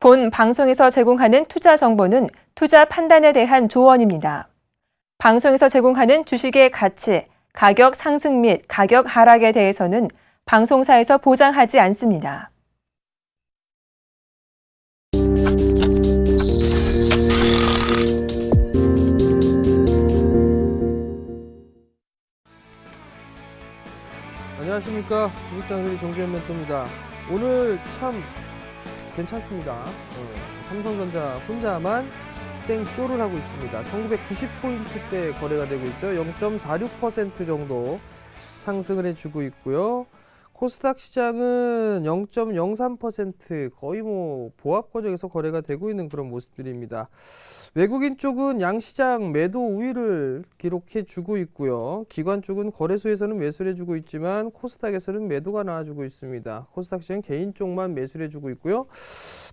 본 방송에서 제공하는 투자 정보는 투자 판단에 대한 조언입니다. 방송에서 제공하는 주식의 가치, 가격 상승 및 가격 하락에 대해서는 방송사에서 보장하지 않습니다. 안녕하십니까. 주식장소리 정재현 멘토입니다. 오늘 참 괜찮습니다. 삼성전자 혼자만 생쇼를 하고 있습니다. 1990포인트대 거래가 되고 있죠. 0.46% 정도 상승을 해주고 있고요. 코스닥 시장은 0.03% 거의 뭐 보합 과정에서 거래가 되고 있는 그런 모습들입니다. 외국인 쪽은 양시장 매도 우위를 기록해 주고 있고요. 기관 쪽은 거래소에서는 매수를 해주고 있지만 코스닥에서는 매도가 나와주고 있습니다. 코스닥 시장 개인 쪽만 매수를 해주고 있고요.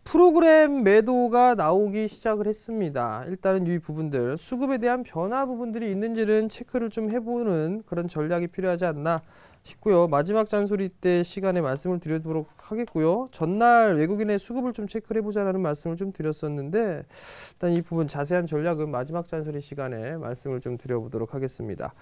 프로그램 매도가 나오기 시작을 했습니다. 일단은 이 부분들 수급에 대한 변화 부분들이 있는지는 체크를 좀 해보는 그런 전략이 필요하지 않나 싶고요. 마지막 잔소리 때 시간에 말씀을 드리도록 하겠고요. 전날 외국인의 수급을 좀 체크를 해보자라는 말씀을 좀 드렸었는데 일단 이 부분 자세한 전략은 마지막 잔소리 시간에 말씀을 좀 드려보도록 하겠습니다.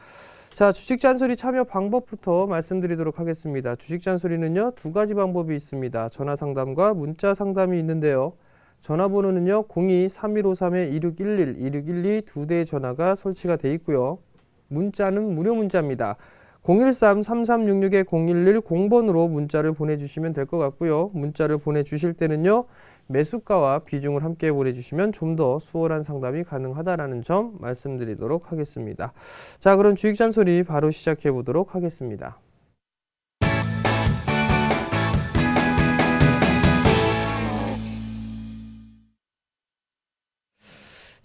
자, 주식 잔소리 참여 방법부터 말씀드리도록 하겠습니다. 주식 잔소리는요, 두 가지 방법이 있습니다. 전화 상담과 문자 상담이 있는데요. 전화번호는요, 02-3153-2611, 2612 두 대의 전화가 설치가 돼 있고요. 문자는 무료 문자입니다. 013-3366-011 0번으로 문자를 보내주시면 될 것 같고요. 문자를 보내주실 때는요, 매수가와 비중을 함께 보내주시면 좀 더 수월한 상담이 가능하다는 점 말씀드리도록 하겠습니다. 자, 그럼 주식 잔소리 바로 시작해 보도록 하겠습니다.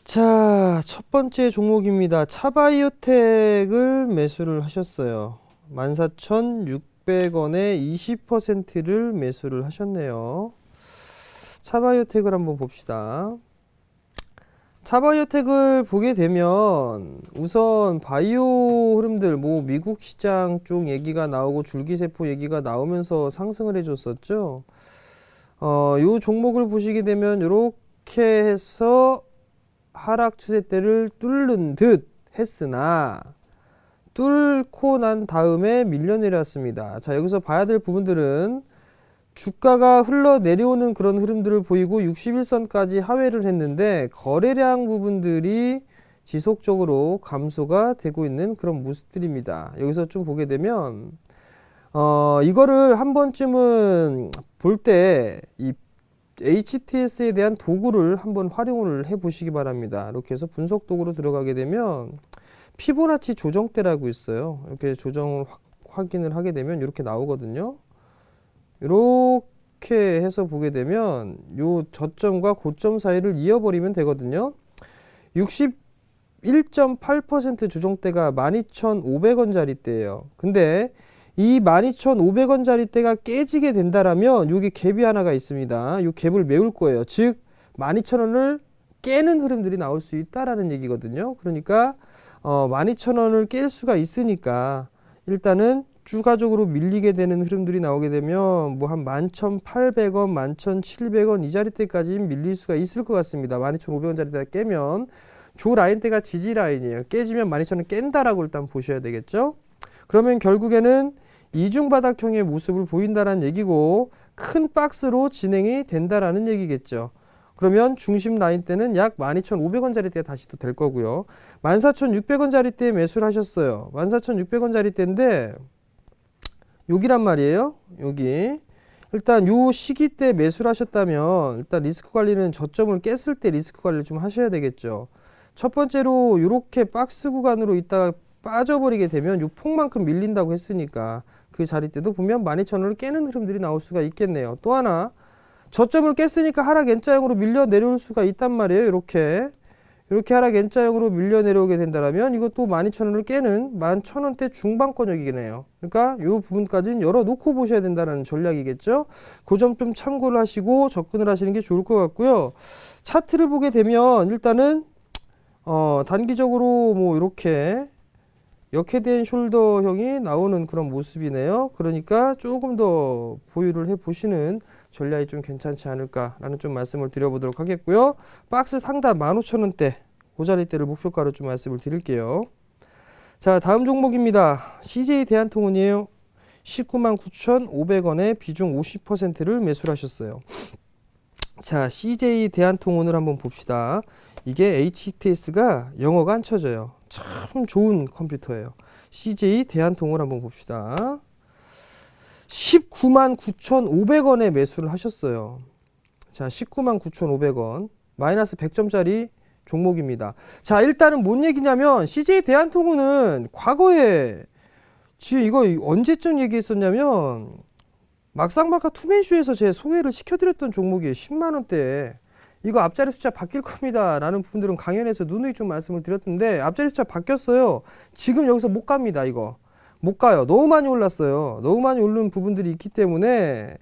자, 첫 번째 종목입니다. 차바이오텍을 매수를 하셨어요. 14,600원에 20%를 매수를 하셨네요. 차바이오텍을 한번 봅시다. 차바이오텍을 보게 되면 우선 바이오 흐름들, 뭐 미국 시장 쪽 얘기가 나오고 줄기세포 얘기가 나오면서 상승을 해줬었죠. 요 종목을 보시게 되면 이렇게 해서 하락 추세대를 뚫는 듯 했으나 뚫고 난 다음에 밀려 내렸습니다. 자, 여기서 봐야 될 부분들은 주가가 흘러내려오는 그런 흐름들을 보이고 61선까지 하회를 했는데 거래량 부분들이 지속적으로 감소가 되고 있는 그런 모습들입니다. 여기서 좀 보게 되면 이거를 한 번쯤은 볼 때 이 HTS에 대한 도구를 한번 활용을 해 보시기 바랍니다. 이렇게 해서 분석 도구로 들어가게 되면 피보나치 조정대라고 있어요. 이렇게 조정을 확인을 하게 되면 이렇게 나오거든요. 이렇게 해서 보게 되면 요 저점과 고점 사이를 이어버리면 되거든요. 61.8% 조정대가 12,500원짜리대예요. 근데 이 12,500원짜리대가 깨지게 된다라면 여기 갭이 하나가 있습니다. 이 갭을 메울 거예요. 즉 12,000원을 깨는 흐름들이 나올 수 있다라는 얘기거든요. 그러니까 12,000원을 깰 수가 있으니까 일단은 추가적으로 밀리게 되는 흐름들이 나오게 되면 뭐 한 11,800원, 11,700원 이 자리대까지 밀릴 수가 있을 것 같습니다. 12,500원짜리대가 깨면 조 라인대가 지지 라인이에요. 깨지면 12,000원 깬다라고 일단 보셔야 되겠죠. 그러면 결국에는 이중바닥형의 모습을 보인다는 얘기고 큰 박스로 진행이 된다라는 얘기겠죠. 그러면 중심 라인대는 약 12,500원짜리대가 다시 또 될 거고요. 14,600원짜리대에 매수를 하셨어요. 14,600원짜리대인데 여기란 말이에요. 여기 일단 요 시기 때 매수를 하셨다면 일단 리스크 관리는 저점을 깼을 때 리스크 관리를 좀 하셔야 되겠죠. 첫 번째로 이렇게 박스 구간으로 있다가 빠져버리게 되면 요 폭만큼 밀린다고 했으니까 그 자리 때도 보면 12,000원을 깨는 흐름들이 나올 수가 있겠네요. 또 하나 저점을 깼으니까 하락 N자형으로 밀려 내려올 수가 있단 말이에요. 이렇게 하락 N자형으로 밀려 내려오게 된다면 이것도 12,000원을 깨는 11,000원대 중반권역이네요. 그러니까 이 부분까지는 열어놓고 보셔야 된다는 전략이겠죠. 그 점 좀 참고를 하시고 접근을 하시는 게 좋을 것 같고요. 차트를 보게 되면 일단은 단기적으로 뭐 이렇게 역헤드앤 숄더형이 나오는 그런 모습이네요. 그러니까 조금 더 보유를 해 보시는 전략이 좀 괜찮지 않을까라는 좀 말씀을 드려보도록 하겠고요. 박스 상단 15,000원대 그 자리대를 목표가로 좀 말씀을 드릴게요. 자, 다음 종목입니다. CJ 대한통운이에요. 199,500원에 비중 50%를 매수를 하셨어요. 자, CJ 대한통운을 한번 봅시다. 이게 HTS가 영어가 안 쳐져요. 참 좋은 컴퓨터예요. CJ 대한통운 한번 봅시다. 199,500원에 매수를 하셨어요. 자, 199,500원 마이너스 100점짜리 종목입니다. 자, 일단은 뭔 얘기냐면 CJ 대한통운은 과거에 지금 이거 언제쯤 얘기했었냐면 막상막하 투맨쇼에서 제 소개를 시켜드렸던 종목이에요. 10만원대. 이거 앞자리 숫자 바뀔 겁니다 라는 분들은 강연에서 누누이 좀 말씀을 드렸는데 앞자리 숫자 바뀌었어요. 지금 여기서 못 갑니다. 이거 못 가요. 너무 많이 올랐어요. 너무 많이 오른 부분들이 있기 때문에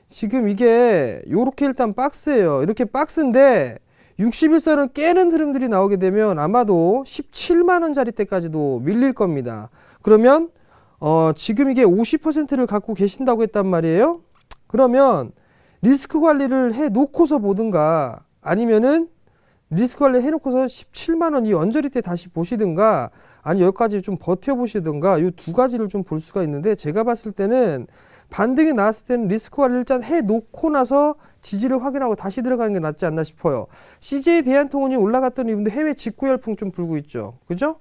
지금 이게 요렇게 일단 박스예요. 이렇게 박스인데 61선을 깨는 흐름들이 나오게 되면 아마도 17만원짜리 때까지도 밀릴 겁니다. 그러면 지금 이게 50%를 갖고 계신다고 했단 말이에요. 그러면 리스크 관리를 해 놓고서 보든가 아니면은 리스크 관리 해 놓고서 17만원 이 언저리 때 다시 보시든가 아니 여기까지 좀 버텨보시든가 이 두 가지를 좀 볼 수가 있는데 제가 봤을 때는 반등이 나왔을 때는 리스크 관리를 일단 해 놓고 나서 지지를 확인하고 다시 들어가는 게 낫지 않나 싶어요. CJ 대한통운이 올라갔더니 근데 해외 직구 열풍 좀 불고 있죠. 그죠?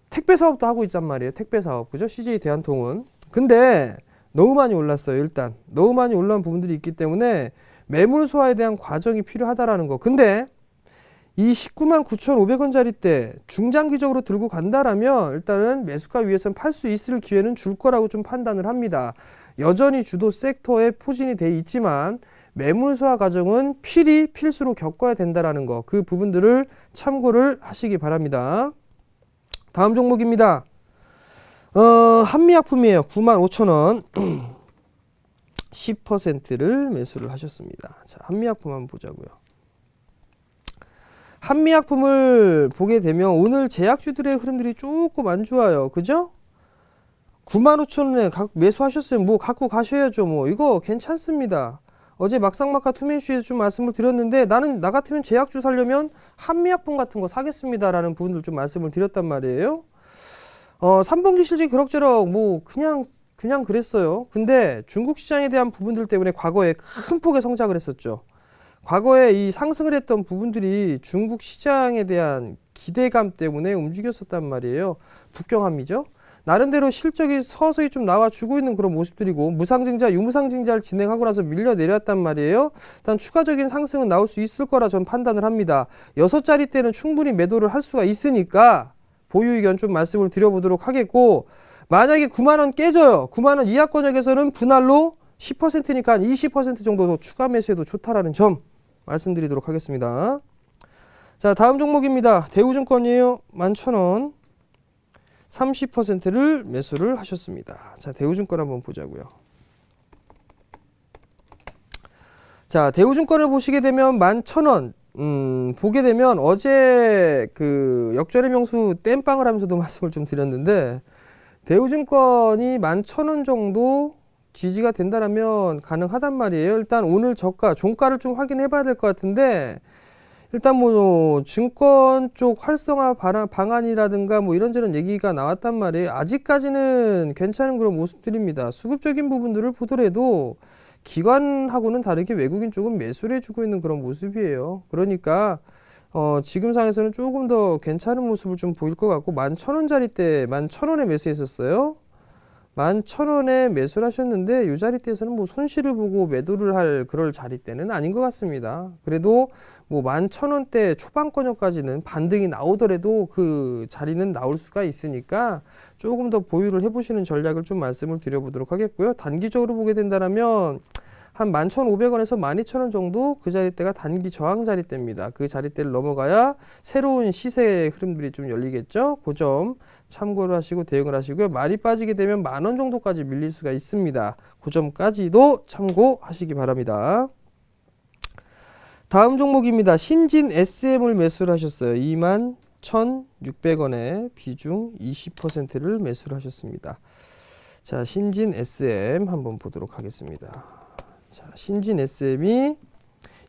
택배 사업도 하고 있단 말이에요. 택배 사업. 그죠? CJ 대한통운. 근데 너무 많이 올랐어요. 일단 너무 많이 올라온 부분들이 있기 때문에 매물 소화에 대한 과정이 필요하다라는 거. 근데 이 199,500원짜리 때 중장기적으로 들고 간다라면 일단은 매수가 위에서는 팔 수 있을 기회는 줄 거라고 좀 판단을 합니다. 여전히 주도 섹터에 포진이 돼 있지만 매물 소화 과정은 필수로 겪어야 된다라는 거. 그 부분들을 참고를 하시기 바랍니다. 다음 종목입니다. 한미약품이에요. 95,000원 10%를 매수를 하셨습니다. 자, 한미약품 한번 보자고요. 한미약품을 보게 되면 오늘 제약주들의 흐름들이 조금 안 좋아요. 그죠? 95,000원에 매수하셨으면 뭐 갖고 가셔야죠. 뭐 이거 괜찮습니다. 어제 막상막하 투맨쇼에서 좀 말씀을 드렸는데 나는 나 같으면 제약주 사려면 한미약품 같은 거 사겠습니다 라는 부분들 좀 말씀을 드렸단 말이에요. 3분기 실적이 그럭저럭 뭐 그냥 그랬어요. 근데 중국 시장에 대한 부분들 때문에 과거에 큰 폭의 성장을 했었죠. 과거에 이 상승을 했던 부분들이 중국 시장에 대한 기대감 때문에 움직였었단 말이에요. 북경합리죠. 나름대로 실적이 서서히 좀 나와주고 있는 그런 모습들이고 무상증자, 유무상증자를 진행하고 나서 밀려 내렸단 말이에요. 일단 추가적인 상승은 나올 수 있을 거라 저는 판단을 합니다. 6자리 때는 충분히 매도를 할 수가 있으니까 보유 의견 좀 말씀을 드려보도록 하겠고 만약에 9만원 깨져요. 9만원 이하 권역에서는 분할로 10%니까 한 20% 정도 더 추가 매수해도 좋다라는 점 말씀드리도록 하겠습니다. 자, 다음 종목입니다. 대우증권이에요. 11,000원 30%를 매수를 하셨습니다. 자, 대우증권 한번 보자고요. 자, 대우증권을 보시게 되면 11,000원 보게 되면 어제 그 역전의 명수 땜빵을 하면서도 말씀을 좀 드렸는데 대우증권이 11,000원 정도 지지가 된다면 가능하단 말이에요. 일단 오늘 저가, 종가를 좀 확인해 봐야 될 것 같은데 일단 뭐 증권 쪽 활성화 방안이라든가 뭐 이런저런 얘기가 나왔단 말이에요. 아직까지는 괜찮은 그런 모습들입니다. 수급적인 부분들을 보더라도 기관하고는 다르게 외국인 쪽은 매수를 해주고 있는 그런 모습이에요. 그러니까 지금 상에서는 조금 더 괜찮은 모습을 좀 보일 것 같고 11,000원짜리 때 11,000원에 매수했었어요. 11,000원에 매수를 하셨는데 이 자리대에서는 뭐 손실을 보고 매도를 할 그럴 자리대는 아닌 것 같습니다. 그래도 뭐 11,000원대 초반권역까지는 반등이 나오더라도 그 자리는 나올 수가 있으니까 조금 더 보유를 해보시는 전략을 좀 말씀을 드려보도록 하겠고요. 단기적으로 보게 된다면 한 11,500원에서 12,000원 정도 그 자리대가 단기 저항 자리대입니다. 그 자리대를 넘어가야 새로운 시세의 흐름들이 좀 열리겠죠. 그 점 참고를 하시고 대응을 하시고요. 많이 빠지게 되면 10,000원 정도까지 밀릴 수가 있습니다. 그 점까지도 참고하시기 바랍니다. 다음 종목입니다. 신진 SM을 매수를 하셨어요. 21,600원에 비중 20%를 매수를 하셨습니다. 자, 신진 SM 한번 보도록 하겠습니다. 자, 신진 SM이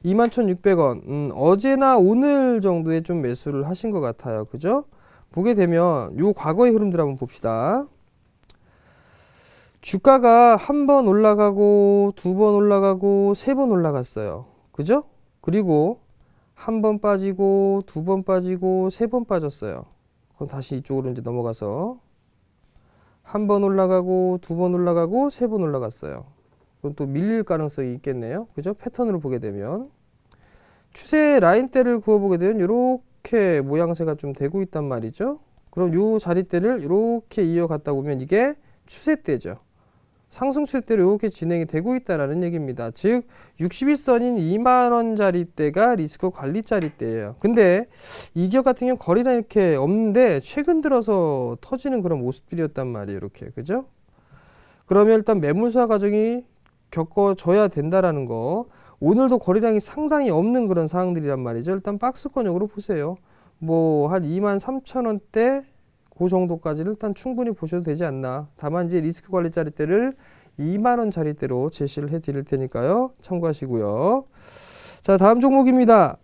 21,600원. 어제나 오늘 정도에 좀 매수를 하신 것 같아요. 그죠? 보게 되면 요 과거의 흐름들 한번 봅시다. 주가가 한 번 올라가고 두 번 올라가고 세 번 올라갔어요. 그죠? 그리고 한 번 빠지고 두 번 빠지고 세 번 빠졌어요. 그럼 다시 이쪽으로 이제 넘어가서 한 번 올라가고 두 번 올라가고 세 번 올라갔어요. 그럼 또 밀릴 가능성이 있겠네요. 그죠? 패턴으로 보게 되면 추세 라인대를 그어보게 되면 이렇게 모양새가 좀 되고 있단 말이죠. 그럼 요 자리대를 이렇게 이어갔다 보면 이게 추세대죠. 상승 추세대로 이렇게 진행이 되고 있다라는 얘기입니다. 즉 61선인 2만원짜리대가 리스크 관리짜리대예요. 근데 이 기업 같은 경우는 거래량이 이렇게 없는데 최근 들어서 터지는 그런 모습들이었단 말이에요. 이렇게 그죠? 그러면 일단 매물수화 과정이 겪어져야 된다라는 거. 오늘도 거래량이 상당히 없는 그런 상황들이란 말이죠. 일단 박스권역으로 보세요. 뭐 한 23,000원대 그 정도까지는 일단 충분히 보셔도 되지 않나. 다만 이제 리스크 관리짜리대를 2만원짜리대로 제시를 해 드릴 테니까요. 참고하시고요. 자, 다음 종목입니다.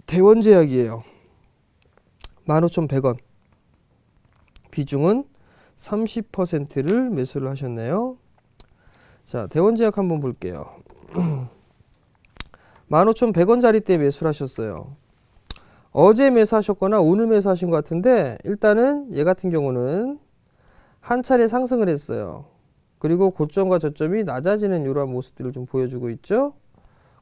대원제약이에요. 15,100원. 비중은 30%를 매수를 하셨네요. 자, 대원제약 한번 볼게요. 15,100원짜리대 매수를 하셨어요. 어제 매수하셨거나 오늘 매수하신 것 같은데 일단은 얘 같은 경우는 한 차례 상승을 했어요. 그리고 고점과 저점이 낮아지는 이러한 모습들을 좀 보여주고 있죠.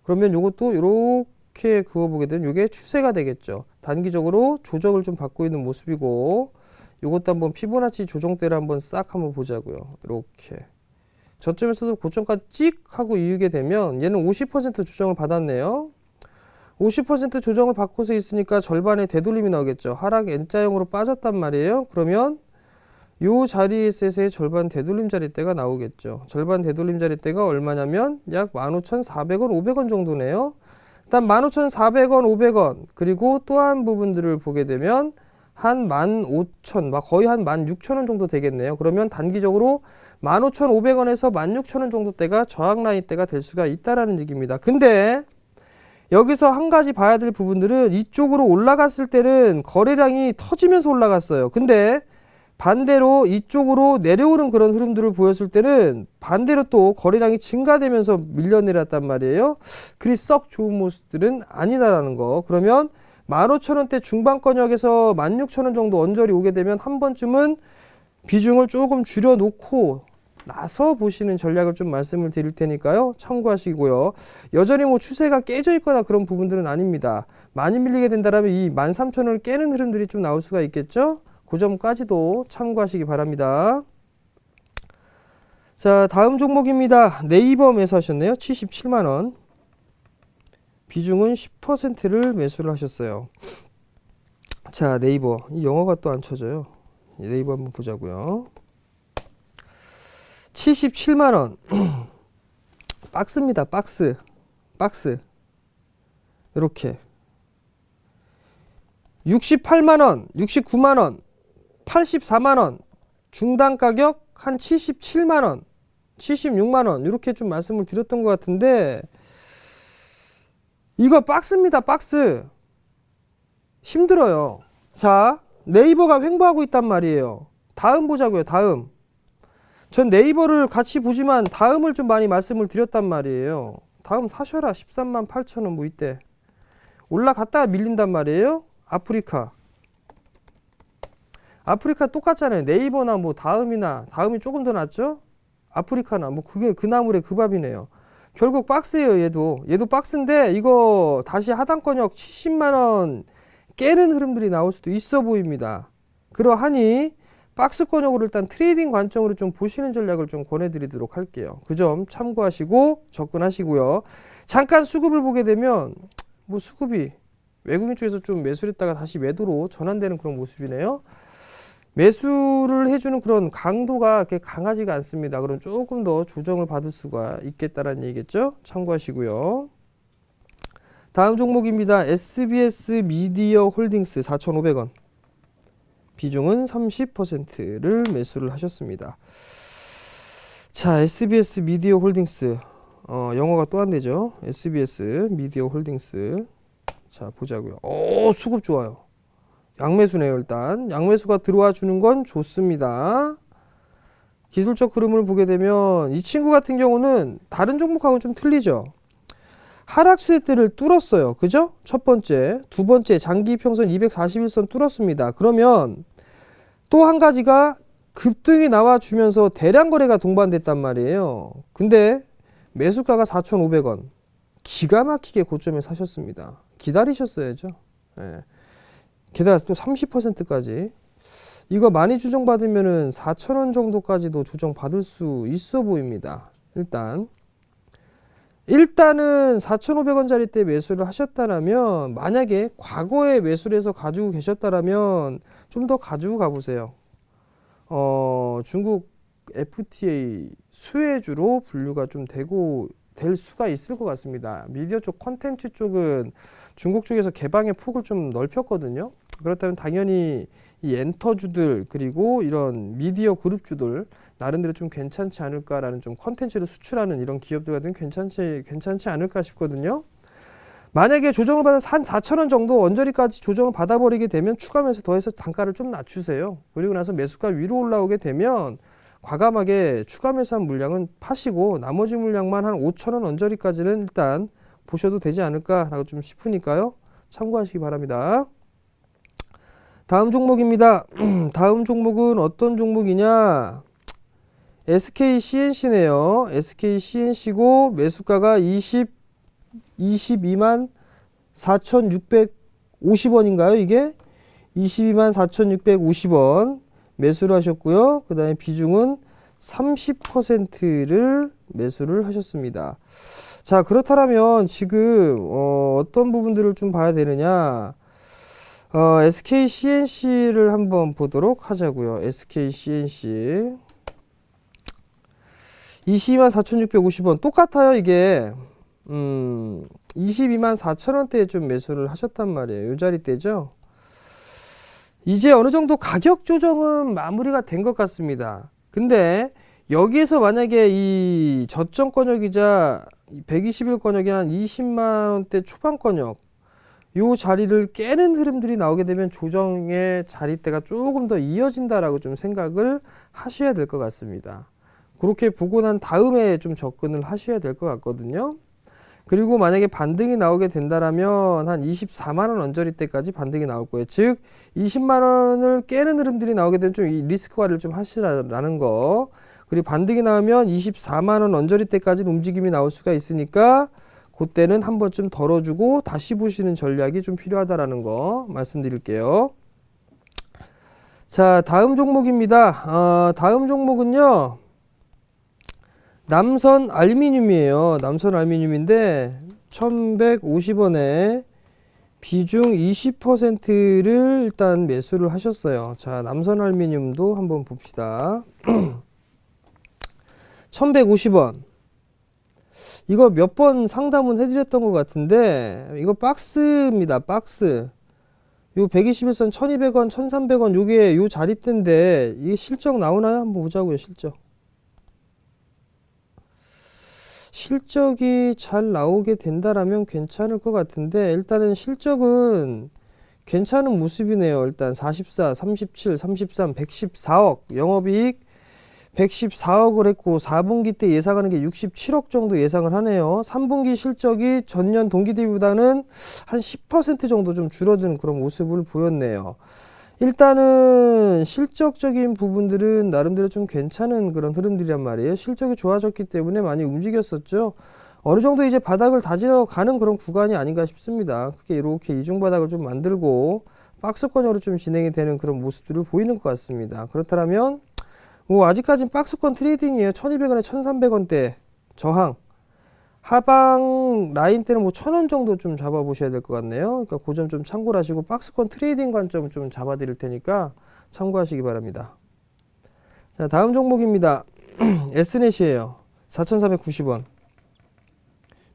그러면 이것도 이렇게 그어보게 되면 이게 추세가 되겠죠. 단기적으로 조정을 좀 받고 있는 모습이고 이것도 한번 피보나치 조정대를 한번 싹 한번 보자고요. 이렇게 저점에서도 고점까지 찍 하고 이으게 되면 얘는 50% 조정을 받았네요. 50% 조정을 받고서 있으니까 절반의 되돌림이 나오겠죠. 하락 N자형으로 빠졌단 말이에요. 그러면 요 자리에서의 절반 되돌림 자리대가 나오겠죠. 절반 되돌림 자리대가 얼마냐면 약 15,400원, 500원 정도네요. 일단 15,400원, 500원 그리고 또한 부분들을 보게 되면 한 15,000, 거의 한 16,000원 정도 되겠네요. 그러면 단기적으로 15,500원에서 16,000원 정도 대가 저항 라인 대가 될 수가 있다라는 얘기입니다. 근데 여기서 한 가지 봐야 될 부분들은 이쪽으로 올라갔을 때는 거래량이 터지면서 올라갔어요. 근데 반대로 이쪽으로 내려오는 그런 흐름들을 보였을 때는 반대로 또 거래량이 증가되면서 밀려내렸단 말이에요. 그리 썩 좋은 모습들은 아니다라는 거. 그러면 15,000원대 중반권역에서 16,000원 정도 언저리 오게 되면 한 번쯤은 비중을 조금 줄여놓고 나서 보시는 전략을 좀 말씀을 드릴 테니까요. 참고하시고요. 여전히 뭐 추세가 깨져 있거나 그런 부분들은 아닙니다. 많이 밀리게 된다면 이 13,000원을 깨는 흐름들이 좀 나올 수가 있겠죠. 그 점까지도 참고하시기 바랍니다. 자, 다음 종목입니다. 네이버 매수하셨네요. 77만원. 비중은 10%를 매수를 하셨어요. 자, 네이버. 이 영어가 또 안 쳐져요. 네이버 한번 보자고요. 77만원. 박스입니다. 박스. 이렇게 68만원, 69만원, 84만원, 중단 가격 한 77만원, 76만원 이렇게 좀 말씀을 드렸던 것 같은데 이거 박스입니다. 박스. 힘들어요. 자, 네이버가 횡보하고 있단 말이에요. 다음 보자고요. 다음. 전 네이버를 같이 보지만 다음을 좀 많이 말씀을 드렸단 말이에요. 다음 사셔라. 13만 8천원 뭐 이때 올라갔다가 밀린단 말이에요. 아프리카 똑같잖아요. 네이버나 뭐 다음이 조금 더 낫죠. 아프리카나 뭐 그게 그 나물의 그 밥이네요. 결국 박스예요. 얘도 박스인데 이거 다시 하단권역 70만원 깨는 흐름들이 나올 수도 있어 보입니다. 그러하니 박스권역으로 일단 트레이딩 관점으로 좀 보시는 전략을 좀 권해드리도록 할게요. 그 점 참고하시고 접근하시고요. 잠깐 수급을 보게 되면 뭐 수급이 외국인 쪽에서 좀 매수를 했다가 다시 매도로 전환되는 그런 모습이네요. 매수를 해주는 그런 강도가 그렇게 강하지가 않습니다. 그럼 조금 더 조정을 받을 수가 있겠다라는 얘기겠죠. 참고하시고요. 다음 종목입니다. SBS 미디어 홀딩스 4,500원. 비중은 30%를 매수를 하셨습니다. 자, SBS 미디어 홀딩스 영어가 또 안 되죠. SBS 미디어 홀딩스. 자, 보자고요. 오, 수급 좋아요. 양매수네요. 일단 양매수가 들어와 주는 건 좋습니다. 기술적 흐름을 보게 되면 이 친구 같은 경우는 다른 종목하고는 좀 틀리죠. 하락 수혜대를 뚫었어요. 그죠? 첫 번째. 두 번째, 장기 평선 241선 뚫었습니다. 그러면 또 한 가지가 급등이 나와주면서 대량 거래가 동반됐단 말이에요. 근데 매수가가 4,500원. 기가 막히게 고점에 사셨습니다. 기다리셨어야죠. 예. 게다가 또 30%까지. 이거 많이 조정받으면은 4,000원 정도까지도 조정받을 수 있어 보입니다. 일단은 4,500원짜리 때 매수를 하셨다라면, 만약에 과거에 매수를 해서 가지고 계셨다라면 좀 더 가지고 가보세요. 중국 FTA 수혜주로 분류가 좀 될 수가 있을 것 같습니다. 미디어 쪽 컨텐츠 쪽은 중국 쪽에서 개방의 폭을 좀 넓혔거든요. 그렇다면 당연히 이 엔터주들 그리고 이런 미디어 그룹주들 나름대로 좀 괜찮지 않을까라는, 좀 컨텐츠를 수출하는 이런 기업들 같은 괜찮지 않을까 싶거든요. 만약에 조정을 받아서 한 4,000원 정도 언저리까지 조정을 받아버리게 되면 추가 매수 더해서 단가를 좀 낮추세요. 그리고 나서 매수가 위로 올라오게 되면 과감하게 추가 매수한 물량은 파시고 나머지 물량만 한 5,000원 언저리까지는 일단 보셔도 되지 않을까라고 좀 싶으니까요. 참고하시기 바랍니다. 다음 종목입니다. 다음 종목은 어떤 종목이냐? SK CNC네요. SK CNC고 매수가가 22만 4,650원인가요? 이게 22만 4,650원 매수를 하셨고요. 그 다음에 비중은 30%를 매수를 하셨습니다. 자, 그렇다면 지금 어떤 부분들을 좀 봐야 되느냐? SK CNC를 한번 보도록 하자고요. SK CNC 22만 4,650원 똑같아요. 이게 22만 4천원대에 좀 매수를 하셨단 말이에요. 이 자리대죠. 이제 어느 정도 가격 조정은 마무리가 된 것 같습니다. 근데 여기에서 만약에 이 저점 권역이자 120일 권역이 한 20만원대 초반 권역 요 자리를 깨는 흐름들이 나오게 되면 조정의 자리대가 조금 더 이어진다라고 좀 생각을 하셔야 될 것 같습니다. 그렇게 보고 난 다음에 좀 접근을 하셔야 될 것 같거든요. 그리고 만약에 반등이 나오게 된다라면 한 24만원 언저리대까지 반등이 나올 거예요. 즉 20만원을 깨는 흐름들이 나오게 되면 좀 이 리스크 관리를 좀 하시라는 거. 그리고 반등이 나오면 24만원 언저리대까지 움직임이 나올 수가 있으니까 그때는 한 번쯤 덜어주고 다시 보시는 전략이 좀 필요하다라는 거 말씀드릴게요. 자, 다음 종목입니다. 다음 종목은요. 남선 알루미늄이에요. 남선 알루미늄인데 1,150원에 비중 20%를 일단 매수를 하셨어요. 자, 남선 알루미늄도 한번 봅시다. 1,150원. 이거 몇 번 상담은 해드렸던 것 같은데 이거 박스입니다. 박스. 요 121선 1,200원, 1,300원 요게 요 자리대인데 이게 실적 나오나요? 한번 보자고요. 실적이 잘 나오게 된다라면 괜찮을 것 같은데 일단은 실적은 괜찮은 모습이네요. 일단 44, 37, 33, 114억 영업이익 114억을 했고 4분기 때 예상하는 게 67억 정도 예상을 하네요. 3분기 실적이 전년 동기 대비보다는 한 10% 정도 좀 줄어드는 그런 모습을 보였네요. 일단은 실적적인 부분들은 나름대로 좀 괜찮은 그런 흐름들이란 말이에요. 실적이 좋아졌기 때문에 많이 움직였었죠. 어느 정도 이제 바닥을 다지러 가는 그런 구간이 아닌가 싶습니다. 그게 이렇게 이중 바닥을 좀 만들고 박스권으로 좀 진행이 되는 그런 모습들을 보이는 것 같습니다. 그렇다면 뭐 아직까지는 박스권 트레이딩이에요. 1,200원에 1,300원대 저항. 하방 라인 때는 뭐 1,000원 정도 좀 잡아보셔야 될 것 같네요. 그러니까 그 점 좀 참고를 하시고 박스권 트레이딩 관점 좀 잡아드릴 테니까 참고하시기 바랍니다. 자, 다음 종목입니다. S넷이에요. 4,490원.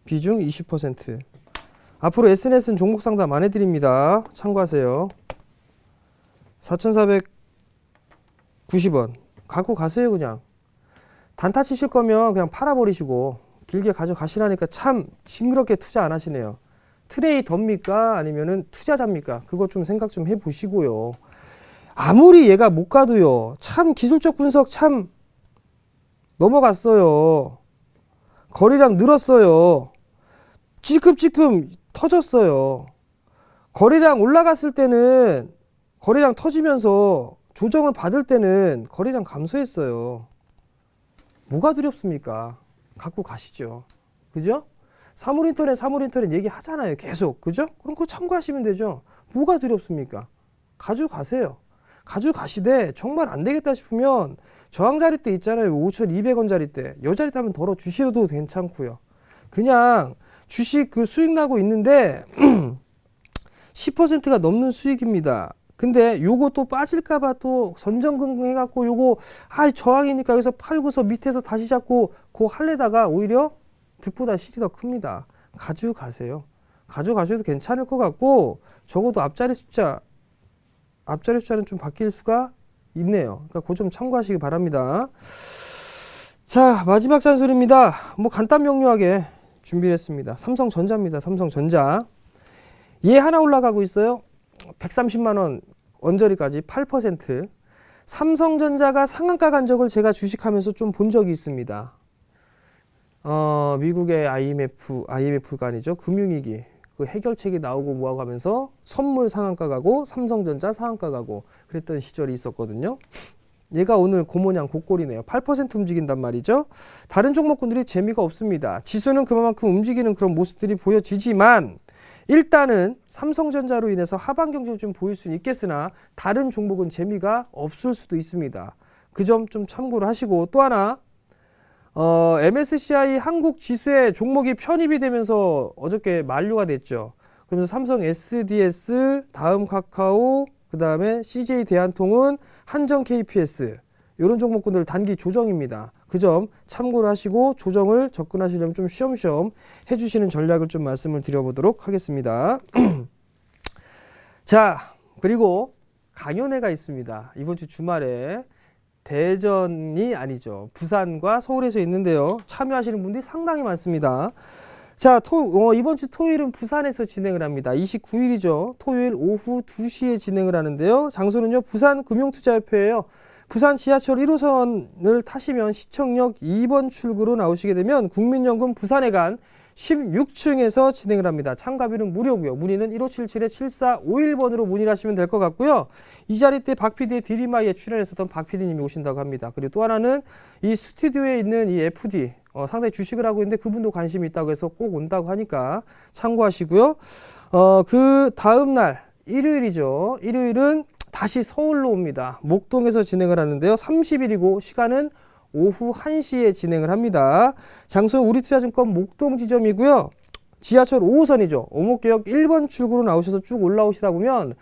비중 20%. 앞으로 S넷은 종목 상담 안 해드립니다. 참고하세요. 4,490원. 갖고 가세요. 그냥 단타 치실 거면 그냥 팔아버리시고 길게 가져가시라니까 참 징그럽게 투자 안 하시네요. 트레이더입니까? 아니면은 투자자입니까? 그거 좀 생각 좀 해보시고요. 아무리 얘가 못 가도요. 참 기술적 분석 참 넘어갔어요. 거래량 늘었어요. 찔끔찔끔 터졌어요. 거래량 올라갔을 때는 거래량 터지면서 조정을 받을 때는 거래량 감소했어요. 뭐가 두렵습니까? 갖고 가시죠. 그죠? 사물인터넷 얘기하잖아요. 계속. 그죠? 그럼 그거 참고하시면 되죠. 뭐가 두렵습니까? 가져가세요. 가져가시되 정말 안 되겠다 싶으면 저항자리 때 있잖아요. 5,200원짜리 때. 요 자리 때 한번 덜어 주셔도 괜찮고요. 그냥 주식 그 수익 나고 있는데 10%가 넘는 수익입니다. 근데 요거 또 빠질까봐 또 선전긍긍 해갖고 요거 저항이니까 여기서 팔고서 밑에서 다시 잡고 그 할래다가 오히려 득보다 실이 더 큽니다. 가져가세요. 가져가셔도 괜찮을 것 같고 적어도 앞자리 숫자는 좀 바뀔 수가 있네요. 그러니까 그 점 참고하시기 바랍니다. 자, 마지막 잔소리입니다. 뭐 간단 명료하게 준비를 했습니다. 삼성전자입니다. 삼성전자. 얘 하나 올라가고 있어요. 130만 원 언저리까지 8%. 삼성전자가 상한가 간 적을 제가 주식하면서 좀 본 적이 있습니다. 미국의 IMF가 아니죠. 금융위기. 그 해결책이 나오고 뭐하고 하면서 선물 상한가 가고 삼성전자 상한가 가고 그랬던 시절이 있었거든요. 얘가 오늘 고모냥 고꼴이네요. 8% 움직인단 말이죠. 다른 종목군들이 재미가 없습니다. 지수는 그만큼 움직이는 그런 모습들이 보여지지만 일단은 삼성전자로 인해서 하방 경쟁이 좀 보일 수는 있겠으나 다른 종목은 재미가 없을 수도 있습니다. 그 점 좀 참고를 하시고 또 하나 MSCI 한국 지수에 종목이 편입이 되면서 어저께 만료가 됐죠. 그러면서 삼성 SDS, 다음 카카오, 그 다음에 CJ 대한통운, 한정 KPS 이런 종목군들 단기 조정입니다. 그 점 참고를 하시고 조정을 접근하시려면 좀 쉬엄쉬엄 해주시는 전략을 좀 말씀을 드려보도록 하겠습니다. 자, 그리고 강연회가 있습니다. 이번 주 주말에 대전이 아니죠. 부산과 서울에서 있는데요. 참여하시는 분들이 상당히 많습니다. 자, 이번 주 토요일은 부산에서 진행을 합니다. 29일이죠. 토요일 오후 2시에 진행을 하는데요. 장소는요, 부산금융투자협회예요. 부산 지하철 1호선을 타시면 시청역 2번 출구로 나오시게 되면 국민연금 부산회관 16층에서 진행을 합니다. 참가비는 무료고요. 문의는 1577-7451번으로 문의를 하시면 될 것 같고요. 이 자리 때 박 PD의 디리마이에 출연했었던 박 PD님이 오신다고 합니다. 그리고 또 하나는 이 스튜디오에 있는 이 FD 상당히 주식을 하고 있는데 그분도 관심이 있다고 해서 꼭 온다고 하니까 참고하시고요. 그 다음 날 일요일이죠. 일요일은 다시 서울로 옵니다. 목동에서 진행을 하는데요. 30일이고 시간은 오후 1시에 진행을 합니다. 장소 우리투자증권 목동 지점이고요. 지하철 5호선이죠. 오목개역 1번 출구로 나오셔서 쭉 올라오시다 보면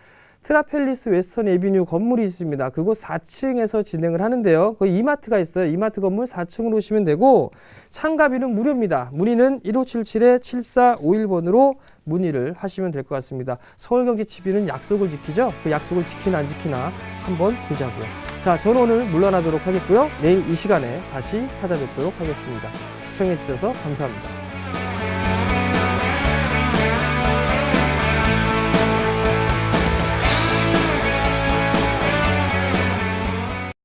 트라펠리스 웨스턴 에비뉴 건물이 있습니다. 그곳 4층에서 진행을 하는데요. 거기 이마트가 있어요. 이마트 건물 4층으로 오시면 되고 참가비는 무료입니다. 문의는 1577-7451번으로 문의를 하시면 될 것 같습니다. 서울경제TV는 약속을 지키죠. 그 약속을 지키나 안 지키나 한번 보자고요. 자, 저는 오늘 물러나도록 하겠고요. 내일 이 시간에 다시 찾아뵙도록 하겠습니다. 시청해주셔서 감사합니다.